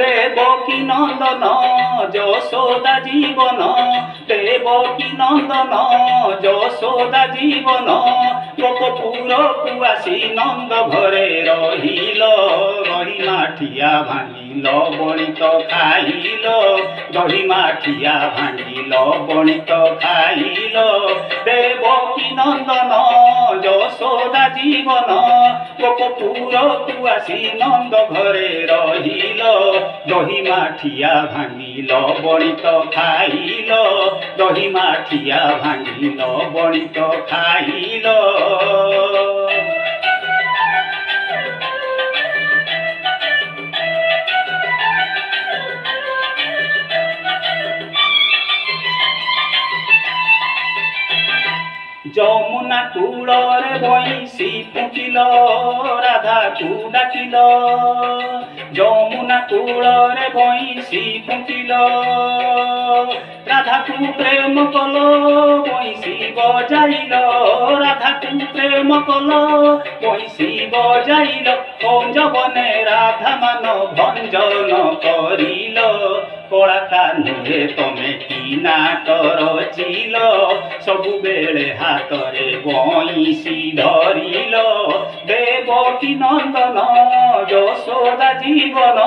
দেবকী নন্দন যশোদা জীবন, দেবকী নন্দন যশোদা জীবন, গোপপুরকু আসি নন্দ ঘরে রহিল, রহি মাঠিয়া ভাঙিল বণিত খাইল, দহি মাঠিয়া ভাঙিল বণিত খাইল। দেবকী নন্দন যশোদা জীবন, গোপপুরকু আসি নন্দ ঘরে রহিল, দহি মাঠিয়া ভাঙিল বণিত খাইল, দহি মাঠিয়া ভাঙিল বণিত খাইল। যমুনা কূলরে বইঁশি ফুকিল, রাধাকু ডাকিল, যমুনা কূলরে বইঁশি ফুকিল, রাধাকু প্রেম কল বইঁশি বজাইল, রাধাকু প্রেম কল বইঁশি বজাইল, কঞ্জবনে রাধা মান ভঞ্জন করিল, কଳାକା ନୁହେଁ ତମେ କି ନାଟ ରଚିଲ, ସବୁବେଳେ ହାତରେ ବଇଁଶି ଧରିଲ। ଦେବକୀ ନନ୍ଦନ ଯଶୋଦା ଜୀବନ,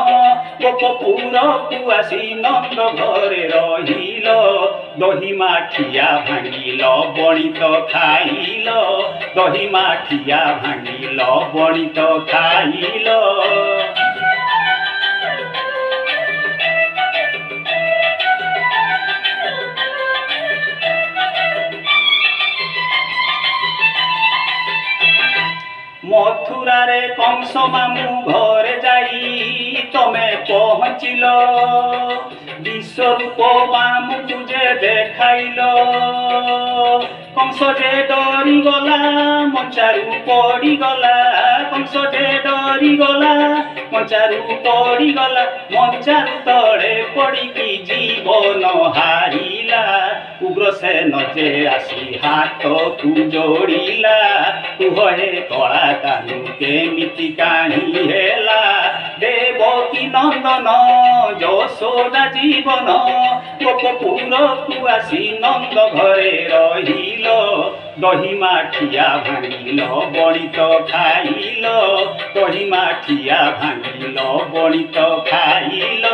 ଗୋପପୁରକୁ ଆସି ନନ୍ଦ ଘରେ ରହିଲ, ଦହି ମାଠିଆ ଭାଙ୍ଗିଲ ବଣିତ ଖାଇଲ, ଦହି ମାଠିଆ ଭାଙ୍ଗିଲ ବଣିତ ଖାଇଲ। মথুরারে কংস মামু ঘরে যাই তমে পৌঁছিল, বিশ্বরূপ মামুকু যে দেখাইল, কংস যে ডরি গলা মঞ্চারু পড়ি গলা, কংস যে ডরি গলা মঞ্চারু পড়ি গলা, মঞ্চারু তଳେ পড়িকি জীবন হারিলা, উগ্রসেন যে আসি হাতকু যোড়িলা, কুহ হে କଳାକାନୁ କେମିତି କାହିଁ ହେଲା। ଦେବକୀ ନନ୍ଦନ ଯଶୋଦା ଜୀବନ, ଗୋପପୁରକୁ ଆସି ନନ୍ଦ ଘରେ ରହିଲ, ଦହି ମାଠିଆ ଭାଙ୍ଗିଲ ବଣିତ ଖାଇଲ, ଦହି ମାଠିଆ ଭାଙ୍ଗିଲ ବଣିତ ଖାଇଲ।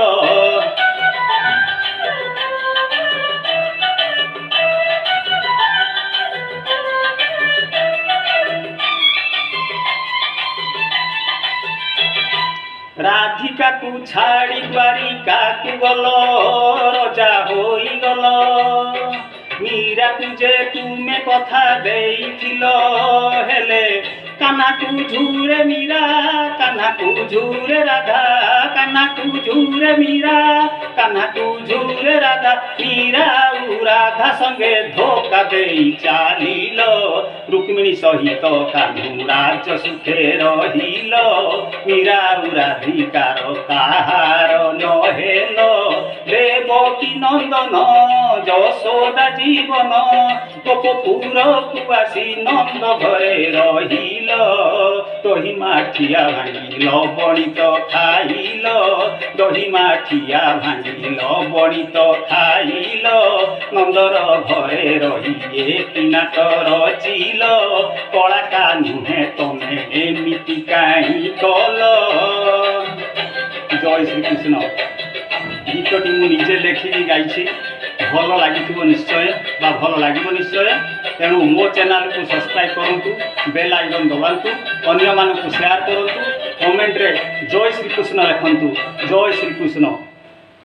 রাধিকাকু ছাড়ি দ্বারিকাকু গল, রজা হইগল, মীরাকু যে তুমে কথা দেইছিল, হেলে কানাকু ঝুরে মীরা, কানাকু ঝুরে রাধা, কানাকু ঝুরে মীরা, কানাকু ঝুরে রাধা, মীরা ও রাধা সঙ্গে ধোকা দেই চালিল, রুক্মিণী সহিত কানু রাজ সুখে রহিল, মীরা ও রাধিকার কাহার নহেল। দেবকী নন্দন যশোদা জীবন, গোপপুরকু আসি নন্দ ঘরে রহিল, দহি মাঠিয়া ভাঙিল বণিত খাইল, দহি মাঠিয়া ভাঙিল বণিত খাইল। নন্দর ঘরে রহি কি নাଟ রচিল, କଳାକା ନୁହେଁ ତମେ ଏମିତି କାହିଁ କଲ। ଜୟ ଶ୍ରୀକୃଷ୍ଣ। ଗୀତଟି ମୁଁ ନିଜେ ଲେଖିକି ଗାଇଛି, ଭଲ ଲାଗିଥିବ ନିଶ୍ଚୟ ବା ଭଲ ଲାଗିବ ନିଶ୍ଚୟ। ତେଣୁ ମୋ ଚ୍ୟାନେଲକୁ ସବସ୍କ୍ରାଇବ୍ କରନ୍ତୁ, ବେଲ୍ ଆଇକନ୍ ଦବାନ୍ତୁ, ଅନ୍ୟମାନଙ୍କୁ ସେୟାର କରନ୍ତୁ, କମେଣ୍ଟରେ ଜୟ ଶ୍ରୀକୃଷ୍ଣ ଲେଖନ୍ତୁ। ଜୟ ଶ୍ରୀକୃଷ୍ଣ।